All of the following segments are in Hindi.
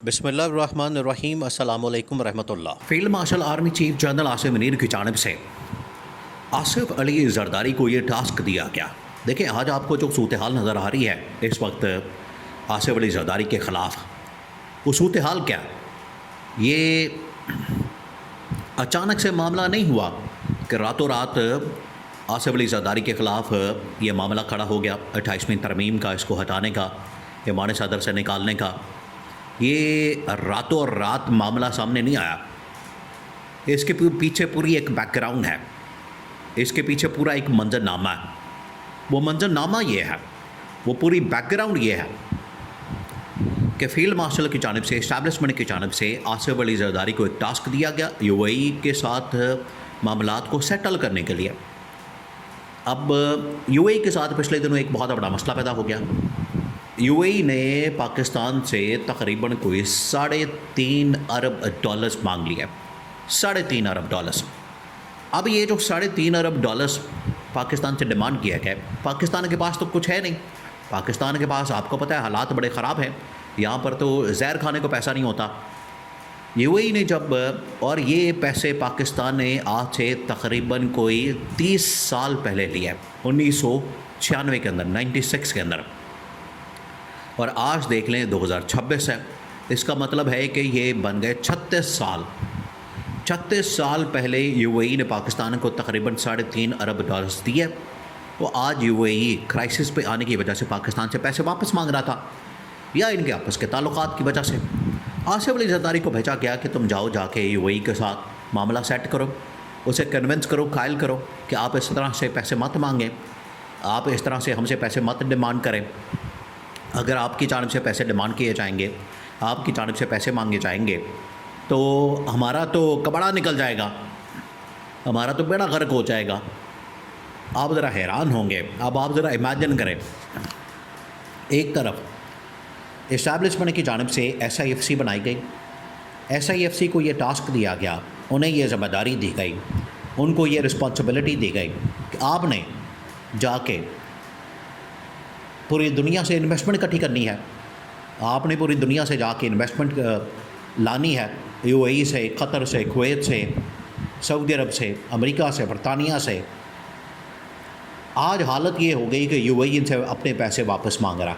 बिस्मिल्लाहिर्रहमानिर्रहीम अस्सलाम वालेकुम रहमतुल्लाह। Field marshal army chief general Asim Munir की जानिब से आसिफ अली जरदारी को ये टास्क दिया गया। देखिए, आज आपको जो सूरत हाल नज़र आ रही है इस वक्त आसिफ अली जरदारी के ख़िलाफ़, वो सूरत हाल क्या, ये अचानक से मामला नहीं हुआ कि रातों रात आसिफ अली जरदारी के ख़िलाफ़ ये मामला खड़ा हो गया 28वीं तरमीम का, इसको हटाने का, ईमान सदर से निकालने का। ये रातों रात मामला सामने नहीं आया। इसके पीछे पूरी एक बैकग्राउंड है, इसके पीछे पूरा एक मंजरनामा है। वो मंजरनामा ये है, वो पूरी बैकग्राउंड ये है कि फ़ील्ड मार्शल की जानिब से, इस्टेब्लिशमेंट की जानिब से आसिफ अली जरदारी को एक टास्क दिया गया यूएई के साथ मामलात को सेटल करने के लिए। अब यूएई के साथ पिछले दिनों एक बहुत बड़ा मसला पैदा हो गया। यूएई ने पाकिस्तान से तकरीबन कोई $3.5 अरब मांग लिया। $3.5 अरब। अब ये जो $3.5 अरब पाकिस्तान से डिमांड किया गया, पाकिस्तान के पास तो कुछ है नहीं। पाकिस्तान के पास, आपको पता है, हालात बड़े ख़राब हैं। यहाँ पर तो जहर खाने को पैसा नहीं होता। यूएई ने जब, और ये पैसे पाकिस्तान ने आज से तकरीबन कोई 30 साल पहले लिया, 1996 के अंदर, 96 के अंदर, और आज देख लें 2026 है। इसका मतलब है कि ये बन गए 36 साल। 36 साल पहले यूएई ने पाकिस्तान को तकरीबन $3.5 अरब दिए। तो आज यूएई क्राइसिस पे आने की वजह से पाकिस्तान से पैसे वापस मांग रहा था, या इनके आपस के ताल्लुकात की वजह से। आसिफ अली जरदारी को भेजा गया कि तुम जाओ, जाके यूएई के साथ मामला सेट करो, उसे कन्विंस करो, कायल करो कि आप इस तरह से पैसे मत मांगें, आप इस तरह से हमसे पैसे मत डिमांड करें। अगर आपकी जानिब से पैसे डिमांड किए जाएंगे, आपकी जानिब से पैसे मांगे जाएंगे, तो हमारा तो कबाड़ा निकल जाएगा, हमारा तो बेड़ा गर्क हो जाएगा। आप ज़रा हैरान होंगे। अब आप ज़रा इमेजिन करें, एक तरफ इस्टेब्लिशमेंट की जानिब से SIFC बनाई गई, SIFC को ये टास्क दिया गया, उन्हें ये ज़िम्मेदारी दी गई, उनको ये रिस्पॉन्सिबिलिटी दी गई कि आपने जाके पूरी दुनिया से इन्वेस्टमेंट इकट्ठी करनी है, आपने पूरी दुनिया से जाके इन्वेस्टमेंट लानी है, यूएई से, कतर से, कुवैत से, सऊदी अरब से, अमेरिका से, बरतानिया से। आज हालत ये हो गई कि यूएई इनसे अपने पैसे वापस मांग रहा है।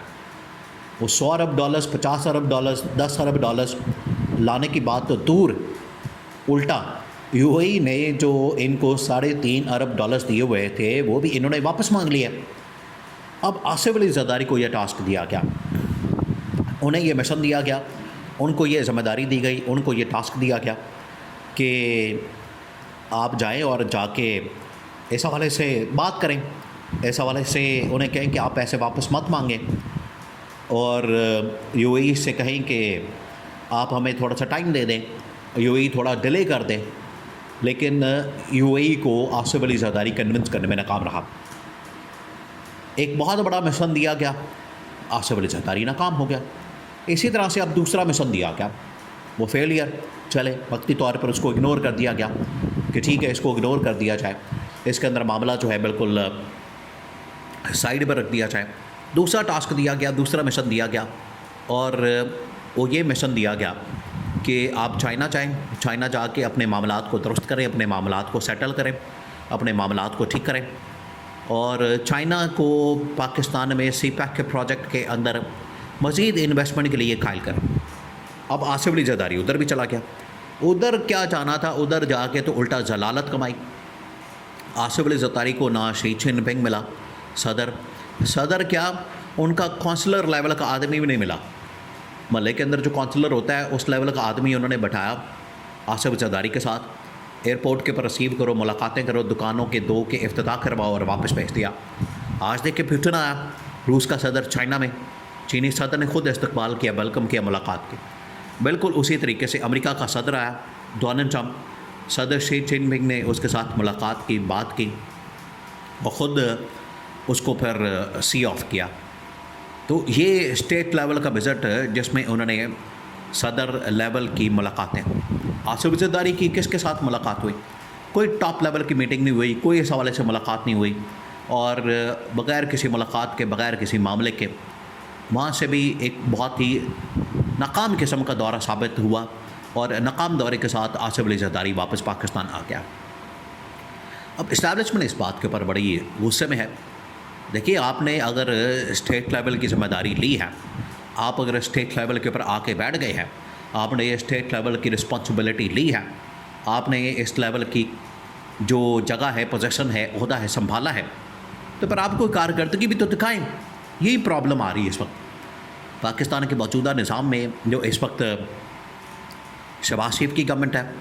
वो $100 अरब, $50 अरब, $10 अरब लाने की बात तो दूर, उल्टा यूएई ने जो इनको $3.5 अरब दिए हुए थे, वो भी इन्होंने वापस मांग लिए। अब आसिफ अली जरदारी को यह टास्क दिया गया, उन्हें यह मिशन दिया गया, उनको ये ज़िम्मेदारी दी गई, उनको ये टास्क दिया गया कि आप जाएं और जाके इस हवाले से बात करें, इस हवाले से उन्हें कहें कि आप पैसे वापस मत मांगें, और यूएई से कहें कि आप हमें थोड़ा सा टाइम दे दें, यूएई थोड़ा डिले कर दें। लेकिन यूएई को आसिफ अली जरदारी कन्विंस करने में नाकाम रहा। एक बहुत बड़ा मिशन दिया गया, आसिफ अली जरदारी नाकाम हो गया। इसी तरह से अब दूसरा मिशन दिया गया, वो फेलियर चले, वक्ती तौर पर उसको इग्नोर कर दिया गया कि ठीक है, इसको इग्नोर कर दिया जाए, इसके अंदर मामला जो है बिल्कुल साइड पर रख दिया जाए। दूसरा टास्क दिया गया, दूसरा मिशन दिया गया, और वो ये मिशन दिया गया कि आप चाइना जाएँ, चाइना जाके अपने मामलात को दुरुस्त करें, अपने मामलात को सेटल करें, अपने मामलात को ठीक करें, और चाइना को पाकिस्तान में CPEC के प्रोजेक्ट के अंदर मज़ीद इन्वेस्टमेंट के लिए कायल करें। अब आसिफ अली जरदारी उधर भी चला गया। उधर क्या जाना था, उधर जाके तो उल्टा जलालत कमाई। आसिफ अली जरदारी को ना शी जिनपिंग मिला, सदर क्या, उनका काउंसलर लेवल का आदमी भी नहीं मिला। महल्ले के अंदर जो काउंसलर होता है, उस लेवल का आदमी उन्होंने बैठाया आसिफ जरदारी के साथ। एयरपोर्ट के पर रिसीव करो, मुलाकातें करो, दुकानों के 2 के इफ्तिताह करवाओ और वापस भेज दिया। आज देख के पुतिन आया, रूस का सदर चाइना में, चीनी सदर ने खुद इस्तकबाल किया, वेलकम किया मुलाकात की। बिल्कुल उसी तरीके से अमेरिका का सदर आया, डोनाल्ड ट्रंप, सदर शी जिनपिंग ने उसके साथ मुलाकात की, बात की, और ख़ुद उसको फिर सी ऑफ किया। तो ये स्टेट लेवल का विज़िट जिसमें उन्होंने सदर लेवल की मुलाकातें, आसिफ जरदारी की किसके साथ मुलाकात हुई? कोई टॉप लेवल की मीटिंग नहीं हुई, कोई इस हवाले से मुलाकात नहीं हुई, और बग़ैर किसी मुलाकात के, बग़ैर किसी मामले के वहाँ से भी एक बहुत ही नाकाम किस्म का दौरा साबित हुआ और नाकाम दौरे के साथ आसिफ अली जरदारी वापस पाकिस्तान आ गया। अब इस्टेब्लिशमेंट इस बात के ऊपर बड़ी गुस्से में है। देखिए, आपने अगर स्टेट लेवल की जिम्मेदारी ली है, आप अगर स्टेट लेवल के ऊपर आके बैठ गए हैं, आपने ये स्टेट लेवल की रिस्पॉन्सिबिलिटी ली है, आपने इस लेवल की जो जगह है, पोजीशन है, ओहदा है, संभाला है, तो फिर आपको कारकर्दगी भी तो दिखाएं। यही प्रॉब्लम आ रही है इस वक्त पाकिस्तान के मौजूदा निज़ाम में। जो इस वक्त शहबाज शरीफ की गवर्नमेंट है,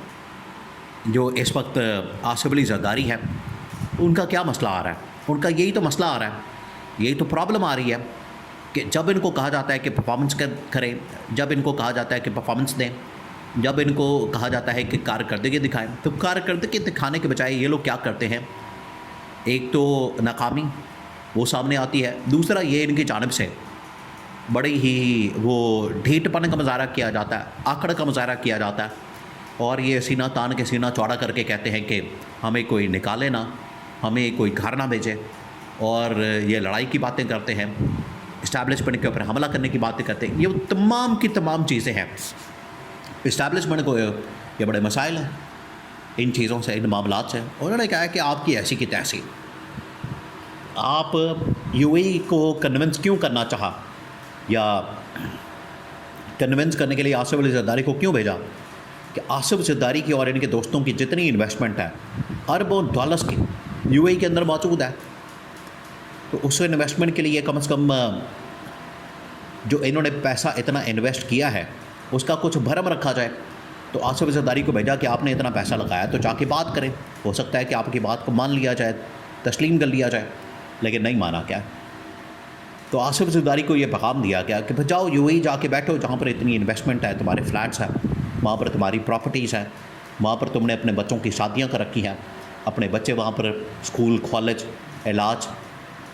जो इस वक्त आसिफ अली जरदारी है, उनका क्या मसला आ रहा है? उनका यही तो मसला आ रहा है, यही तो प्रॉब्लम आ रही है कि जब इनको कहा जाता है कि परफॉर्मेंस करें, जब इनको कहा जाता है कि परफॉर्मेंस दें, जब इनको कहा जाता है कि कारकर्दगी दिखाएं, तो कारकर्दगी दिखाने के बजाय ये लोग क्या करते हैं? एक तो नाकामी वो सामने आती है, दूसरा ये इनकी जानिब से बड़ी ही वो ढीठपन का मुजाहरा किया जाता है, आकड़ का मुजाहरा किया जाता है, और ये सीना तान के सीना चौड़ा करके कहते हैं कि हमें कोई निकाले ना, हमें कोई घर ना भेजे, और ये लड़ाई की बातें करते हैं, इस्टेब्लिशमेंट के ऊपर हमला करने की बातें करते हैं। ये तमाम की तमाम चीज़ें हैं। इस्टेब्लिशमेंट को ये बड़े मसाइल हैं इन चीज़ों से, इन मामलात से। उन्होंने कहा है कि आपकी ऐसी की तैसी, आप यूएई को कन्विंस क्यों करना चाहा, या कन्विंस करने के लिए आसिफ अली जरदारी को क्यों भेजा कि आसिफ जरदारी की और इनके दोस्तों की जितनी इन्वेस्टमेंट है अरबों डॉलर्स की यूएई के अंदर मौजूद है, तो उस इन्वेस्टमेंट के लिए कम से कम जो इन्होंने पैसा इतना इन्वेस्ट किया है उसका कुछ भरम रखा जाए। तो आसिफ जरदारी को भेजा कि आपने इतना पैसा लगाया तो जाके बात करें, हो सकता है कि आपकी बात को मान लिया जाए, तस्लीम कर लिया जाए, लेकिन नहीं माना क्या। तो आसिफ जरदारी को ये पैगाम दिया गया कि जाओ यूएई जाके बैठो, जहाँ पर इतनी इन्वेस्टमेंट है, तुम्हारे फ्लैट्स हैं, वहाँ पर तुम्हारी प्रॉपर्टीज़ हैं, वहाँ पर तुमने अपने बच्चों की शादियाँ कर रखी हैं, अपने बच्चे वहाँ पर स्कूल, कॉलेज, इलाज,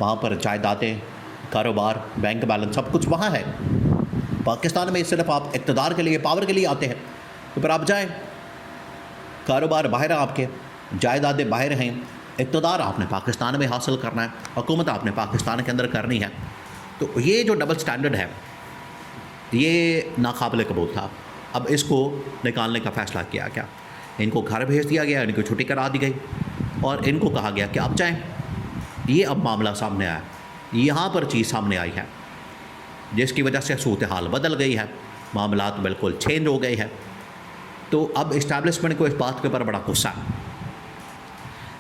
वहाँ पर जायदादें, कारोबार, बैंक बैलेंस, सब कुछ वहाँ है। पाकिस्तान में सिर्फ आप इक़्तिदार के लिए, पावर के लिए आते हैं, तो फिर आप जाएं, कारोबार बाहर है आपके, जायदादें बाहर हैं, इक़्तिदार आपने पाकिस्तान में हासिल करना है, हुकूमत आपने पाकिस्तान के अंदर करनी है। तो ये जो डबल स्टैंडर्ड है, ये नाकाबिल कबूल था। अब इसको निकालने का फ़ैसला किया गया, इनको घर भेज दिया गया, इनको छुट्टी करा दी गई, और इनको कहा गया कि आप जाएँ। ये अब मामला सामने आया, यहाँ पर चीज़ सामने आई है, जिसकी वजह से सूरत हाल बदल गई है, मामलात बिल्कुल चेंज हो गए हैं। तो अब इस्टेब्लिशमेंट को इस बात के ऊपर बड़ा गुस्सा है।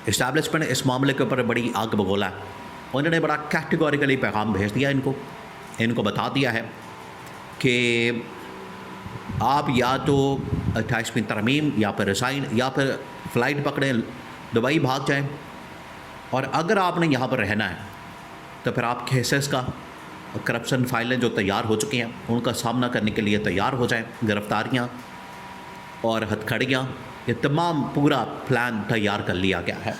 इस्टेब्लिशमेंट इस मामले के ऊपर बड़ी आग बगोला है। उन्होंने बड़ा कैटेगोरिकली पैगाम भेज दिया इनको बता दिया है कि आप या तो 28वीं तरमीम, या फिर रिसाइन, या फिर फ़्लाइट पकड़ें, दुबई भाग जाएं, और अगर आपने यहाँ पर रहना है तो फिर आप केसेस का, करप्शन फाइलें जो तैयार हो चुकी हैं उनका सामना करने के लिए तैयार हो जाएं। गिरफ्तारियाँ और हथकड़ियाँ, ये तमाम पूरा प्लान तैयार कर लिया गया है।